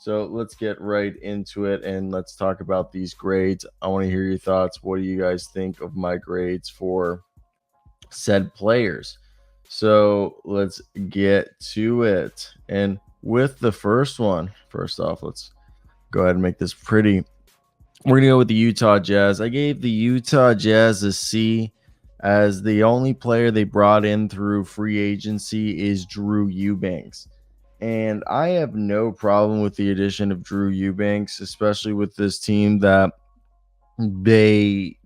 So let's get right into it and let's talk about these grades. I want to hear your thoughts. What do you guys think of my grades for said players? So let's get to it. And with the first one, first off, let's go ahead and make this pretty. We're going to go with the Utah Jazz. I gave the Utah Jazz a C, as the only player they brought in through free agency is Drew Eubanks. And I have no problem with the addition of Drew Eubanks, especially with this team that they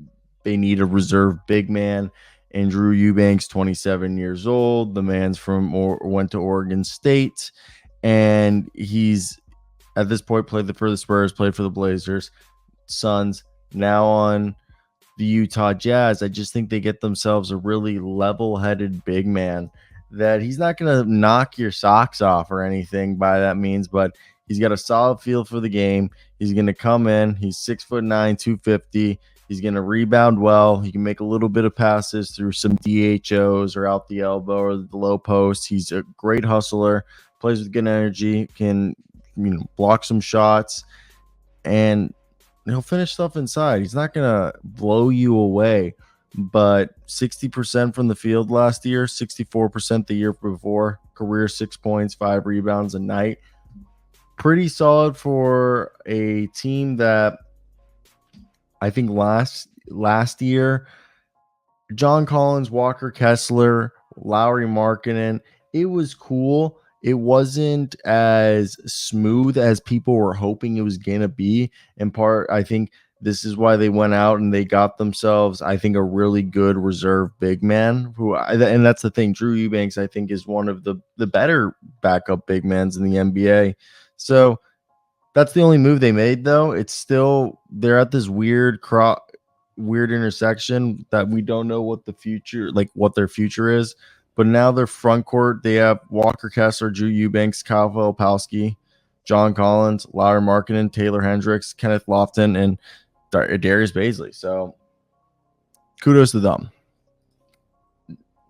need a reserve big man. And Drew Eubanks, 27 years old. The man's went to Oregon State, and he's at this point played for the Spurs, played for the Blazers, Suns, now on the Utah Jazz. I just think they get themselves a really level-headed big man that he's not going to knock your socks off or anything by that means, but he's got a solid feel for the game. He's going to come in. He's 6'9", 250. He's going to rebound well. He can make a little bit of passes through some DHOs or out the elbow or the low post. He's a great hustler, plays with good energy, can block some shots, and he'll finish stuff inside. He's not going to blow you away, but 60% from the field last year, 64% the year before, career 6 points, 5 rebounds a night. Pretty solid for a team that I think last year, John Collins, Walker Kessler, Lauri Markkanen, it was cool. It wasn't as smooth as people were hoping it was going to be. In part, I think this is why they went out and they got themselves, I think, a really good reserve big man. And that's the thing. Drew Eubanks, I think, is one of the better backup big mans in the NBA. So that's the only move they made, though. It's still, they're at this weird intersection that we don't know what what their future is. But now their front court, they have Walker Kessler, Drew Eubanks, Kyle Filipowski, John Collins, Lauri Markkanen, Taylor Hendricks, Kenneth Lofton, and Darius Bazley. So kudos to them.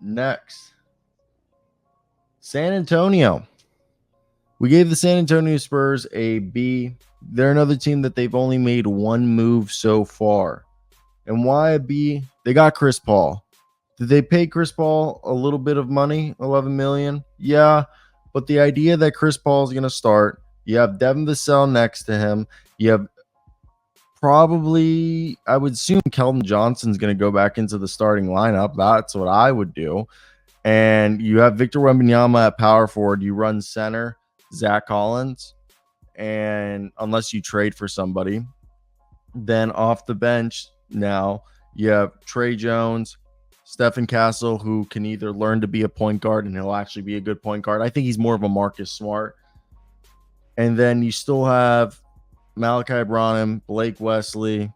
Next, San Antonio. We gave the San Antonio Spurs a B. They're another team that they've only made one move so far. And why a B? They got Chris Paul. Did they pay Chris Paul a little bit of money, $11 million? Yeah, but the idea that Chris Paul is going to start, you have Devin Vassell next to him. You have probably, I would assume Keldon Johnson's going to go back into the starting lineup. That's what I would do. And you have Victor Wembanyama at power forward. You run center, Zach Collins, and unless you trade for somebody, then off the bench now you have Trey Jones, Stephen Castle, who can either learn to be a point guard and he'll actually be a good point guard. I think he's more of a Marcus Smart. And then you still have Malachi Branham, Blake Wesley,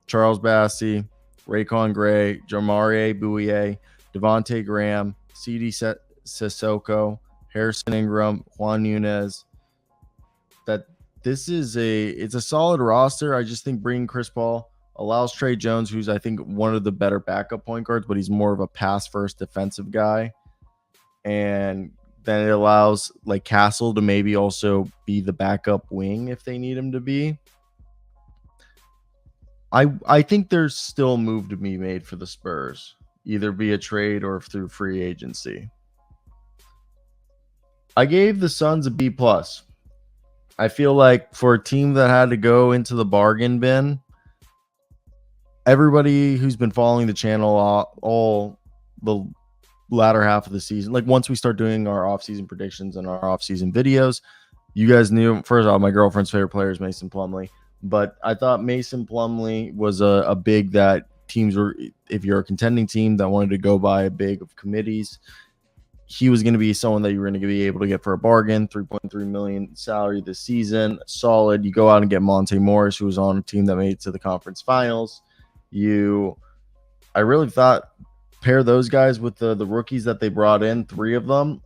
Charles Bassey, Raycon Gray, Jamarie Bouye, Devontae Graham, C.D. Sissoko, Harrison Ingram, Juan Nunez. It's a solid roster. I just think bringing Chris Paul allows Trey Jones, who's I think one of the better backup point guards, but he's more of a pass-first defensive guy. And then it allows like Castle to maybe also be the backup wing if they need him to be. I think there's still a move to be made for the Spurs, either via trade or through free agency. I gave the Suns a B+. I feel like for a team that had to go into the bargain bin, everybody who's been following the channel all the latter half of the season, like once we start doing our off-season predictions and our off-season videos, you guys knew, first off, my girlfriend's favorite player is Mason Plumlee. But I thought Mason Plumlee was a big that teams were, if you're a contending team that wanted to go buy a big of committees, he was going to be someone that you were going to be able to get for a bargain. $3.3 million salary this season, solid. You go out and get Monte Morris, who was on a team that made it to the conference finals. I really thought pair those guys with the rookies that they brought in, 3 of them,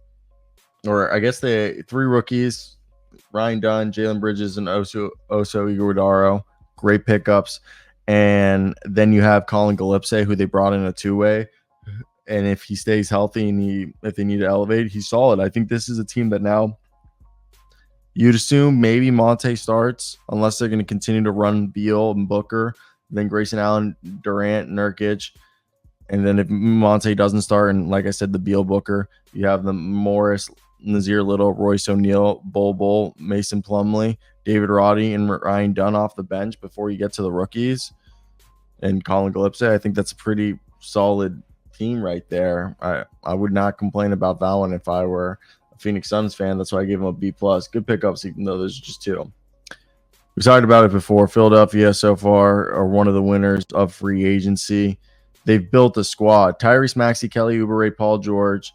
or I guess 3 rookies, Ryan Dunn, Jalen Bridges, and Oso Iguodaro, great pickups. And then you have Colin Gillespie, who they brought in a 2-way. And if he stays healthy and if they need to elevate, he's solid. I think this is a team that now You'd assume maybe Monte starts unless they're going to continue to run Beal and Booker, then Grayson Allen, Durant, Nurkic. And then if Monte doesn't start, and like I said, the Beal Booker, you have the Morris, Nazir Little, Royce O'Neal, Bol, Mason Plumlee, David Roddy, and Ryan Dunn off the bench before you get to the rookies. And Colin Gillespie, I think that's a pretty solid team right there. I would not complain about that one if I were a Phoenix Suns fan. That's why I gave them a B+. Good pickups, even though there's just two. We talked about it before. Philadelphia so far are one of the winners of free agency. They've built a squad. Tyrese Maxey, Kelly Oubre, Paul George.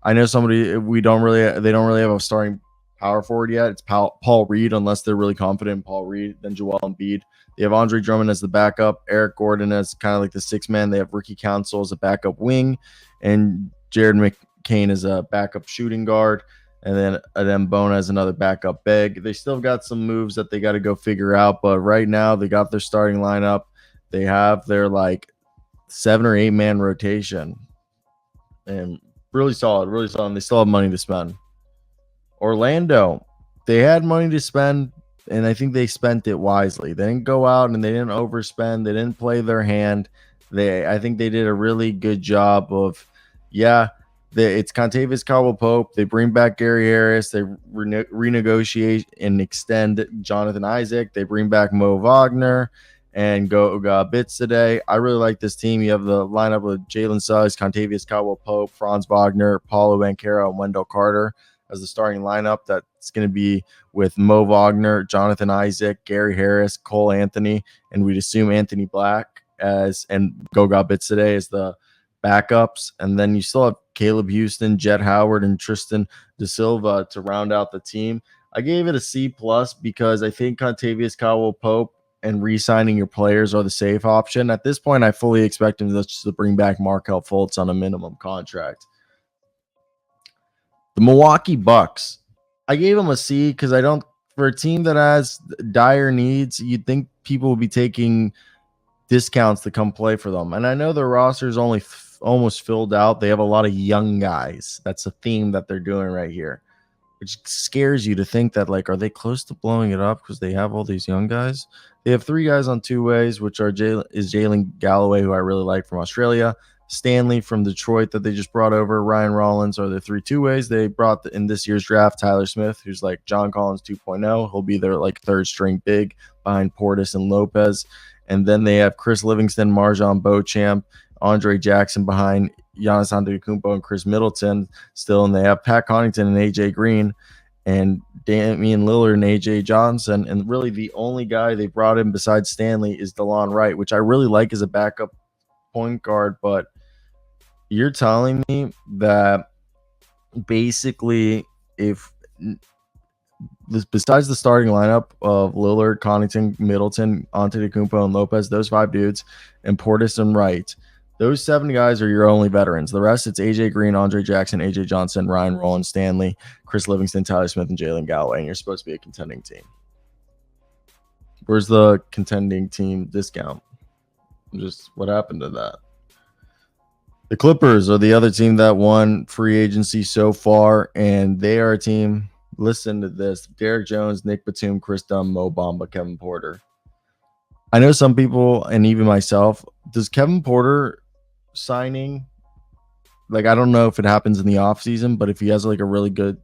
I know they don't really have a starting power forward yet. It's Paul Reed, unless they're really confident in Paul Reed. Then Joel Embiid. They have Andre Drummond as the backup, Eric Gordon as kind of like the sixth man. They have Ricky Council as a backup wing, and Jared McCain as a backup shooting guard, and then Adem Bona as another backup big. They still got some moves that they got to go figure out, but right now they got their starting lineup. They have their like 7 or 8 man rotation, and really solid, really solid. And they still have money to spend. Orlando, they had money to spend, and I think they spent it wisely. They didn't go out and they didn't overspend. They didn't play their hand. I think they did a really good job of, it's Contavious Caldwell-Pope. They bring back Gary Harris. They renegotiate and extend Jonathan Isaac. They bring back Mo Wagner and Goga Bitts today. I really like this team. You have the lineup of Jalen Suggs, Contavious Caldwell-Pope, Franz Wagner, Paulo Banchero, and Wendell Carter as the starting lineup. That's going to be with Mo Wagner, Jonathan Isaac, Gary Harris, Cole Anthony, and we'd assume Anthony Black and Goga Bitts today as the backups. And then you still have Caleb Houston, Jet Howard, and Tristan Da Silva to round out the team. I gave it a C+ because I think Contavious Caldwell-Pope and re-signing your players are the safe option. At this point, I fully expect him to bring back Markelle Fultz on a minimum contract. The Milwaukee Bucks, I gave them a C because for a team that has dire needs, you'd think people would be taking discounts to come play for them. And I know their roster is only almost filled out. They have a lot of young guys. That's a theme that they're doing right here, which scares you to think that, like, are they close to blowing it up because they have all these young guys? They have 3 guys on 2 ways, which are Jalen Galloway, who I really like from Australia, Stanley from Detroit that they just brought over, Ryan Rollins are the 3 2-ways they brought in this year's draft. Tyler Smith, who's like John Collins 2.0. He'll be their like third string big behind Portis and Lopez. And then they have Chris Livingston, Marjon Beauchamp, Andre Jackson behind Giannis Antetokounmpo and Chris Middleton still. And they have Pat Connaughton and AJ Green and Damian Lillard and AJ Johnson. And really the only guy they brought in besides Stanley is DeLon Wright, which I really like as a backup point guard. But you're telling me that basically besides the starting lineup of Lillard, Connaughton, Middleton, Antetokounmpo, and Lopez, those 5 dudes, and Portis and Wright, those 7 guys are your only veterans. The rest, it's AJ Green, Andre Jackson, AJ Johnson, Ryan Rollins, Stanley, Chris Livingston, Tyler Smith, and Jalen Galloway, and you're supposed to be a contending team. Where's the contending team discount? Just what happened to that? The Clippers are the other team that won free agency so far, and they are a team. Listen to this: Derek Jones, Nick Batum, Chris Dunn, Mo Bamba, Kevin Porter. I know some people, and even myself, does Kevin Porter signing, like, I don't know if it happens in the offseason, but if he has like a really good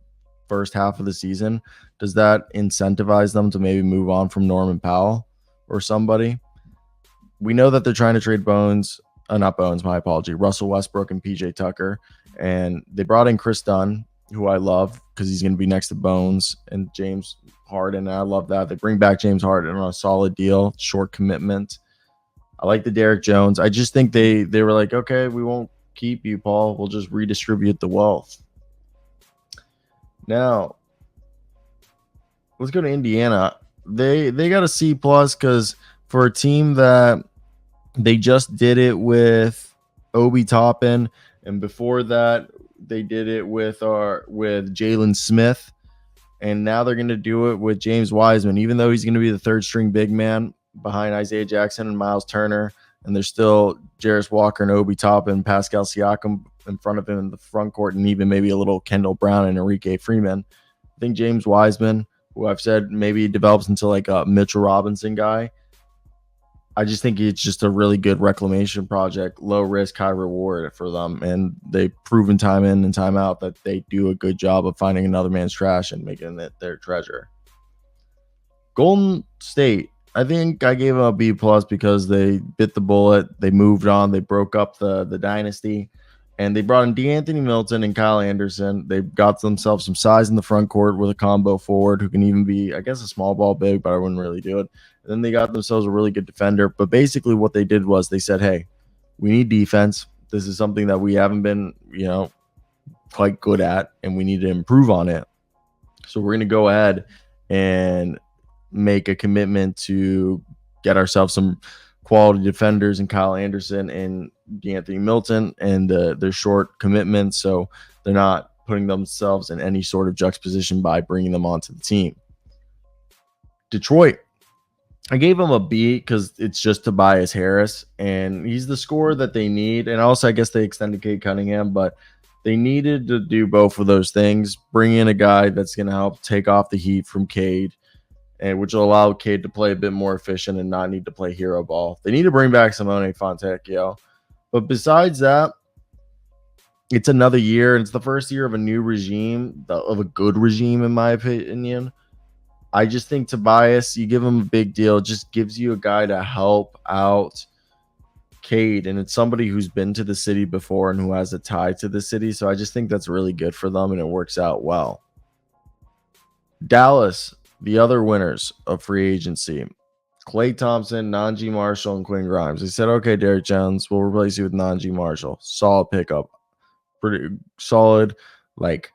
first half of the season, does that incentivize them to maybe move on from Norman Powell or somebody? We know that they're trying to trade Russell Westbrook and PJ Tucker, and they brought in Chris Dunn, who I love because he's going to be next to Bones and James Harden. And I love that. They bring back James Harden on a solid deal, short commitment. I like the Derek Jones. I just think they were like, okay, we won't keep you, Paul. We'll just redistribute the wealth. Now, let's go to Indiana. They got a C+ because for a team that they just did it with Obi Toppin, and before that they did it with Jalen Smith, and now they're going to do it with James Wiseman, even though he's going to be the third string big man behind Isaiah Jackson and Miles Turner, and there's still Jarris Walker and Obi Toppin, Pascal Siakam in front of him in the front court, and even maybe a little Kendall Brown and Enrique Freeman. I think James Wiseman who I've said maybe develops into like a Mitchell Robinson guy. I just think it's just a really good reclamation project, low risk, high reward for them. And they've proven time in and time out that they do a good job of finding another man's trash and making it their treasure. Golden State, I think I gave them a B plus because they bit the bullet. They moved on. They broke up the dynasty. And they brought in DeAnthony Milton and Kyle Anderson. They got themselves some size in the front court with a combo forward who can even be, I guess, a small ball big, but I wouldn't really do it. And then they got themselves a really good defender. But basically what they did was they said, hey, we need defense. This is something that we haven't been, quite good at, and we need to improve on it. So we're going to go ahead and make a commitment to get ourselves some quality defenders and Kyle Anderson and DeAnthony Milton, and they're short commitments, so they're not putting themselves in any sort of juxtaposition by bringing them onto the team. Detroit, I gave him a B because it's just Tobias Harris, and he's the scorer that they need. And also, I guess they extended Cade Cunningham, but they needed to do both of those things. Bring in a guy that's going to help take off the heat from Cade, and which will allow Cade to play a bit more efficient and not need to play hero ball. They need to bring back Simone Fontecchio. But besides that, it's another year, and it's the first year of a new regime, of a good regime, in my opinion. I just think Tobias, you give him a big deal, just gives you a guy to help out Cade, and it's somebody who's been to the city before and who has a tie to the city. So I just think that's really good for them, and it works out well. Dallas, the other winners of free agency, Klay Thompson, Naji Marshall, and Quinn Grimes. They said, okay, Derrick Jones, we'll replace you with Naji Marshall. Solid pickup. Pretty solid, like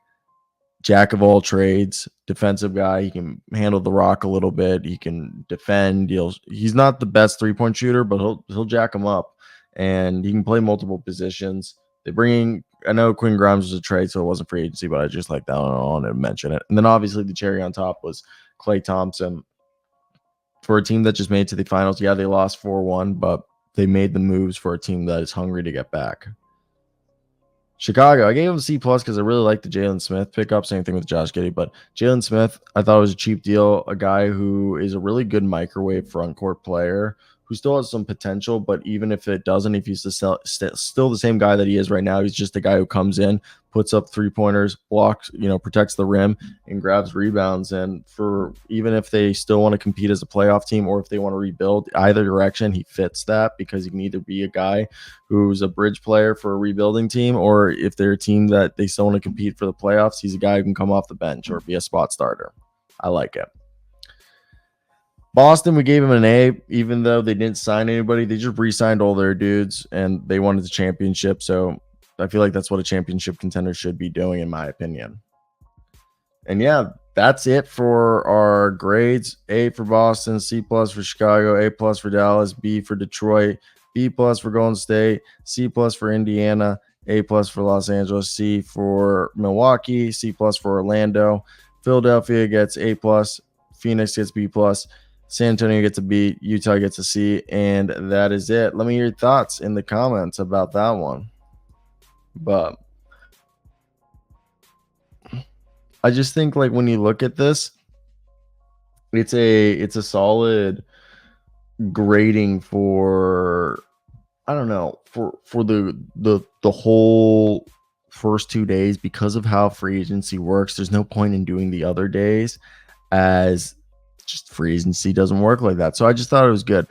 jack of all trades, defensive guy. He can handle the rock a little bit. He can defend. He's not the best three-point shooter, but he'll jack him up, and he can play multiple positions. They bring in, I know Quinn Grimes was a trade, so it wasn't free agency, but I just like that. I wanted to mention it. And then obviously the cherry on top was Klay Thompson. For a team that just made it to the finals, yeah, they lost 4-1, but they made the moves for a team that is hungry to get back. Chicago, I gave him C plus because I really like the Jalen Smith pickup. Same thing with Josh Giddey, but Jalen Smith, I thought it was a cheap deal. A guy who is a really good microwave front court player who still has some potential, but even if it doesn't, if he's still the same guy that he is right now, he's just a guy who comes in, puts up 3-pointers, blocks, protects the rim, and grabs rebounds. And for even if they still want to compete as a playoff team or if they want to rebuild, either direction, he fits that because he can either be a guy who's a bridge player for a rebuilding team, or if they're a team that they still want to compete for the playoffs, he's a guy who can come off the bench or be a spot starter. I like it. Boston, we gave him an A, even though they didn't sign anybody. They just re-signed all their dudes, and they wanted the championship. So I feel like that's what a championship contender should be doing, in my opinion. And yeah, that's it for our grades. A for Boston, C plus for Chicago, A plus for Dallas, B for Detroit, B plus for Golden State, C plus for Indiana, A plus for Los Angeles, C for Milwaukee, C plus for Orlando. Philadelphia gets A plus, Phoenix gets B plus, San Antonio gets a B, Utah gets a C, and that is it. Let me hear your thoughts in the comments about that one. But I just think, like, when you look at this, it's a solid grading for, I don't know, for the whole first 2 days, because of how free agency works. There's no point in doing the other days, as just free agency doesn't work like that. So I just thought it was good.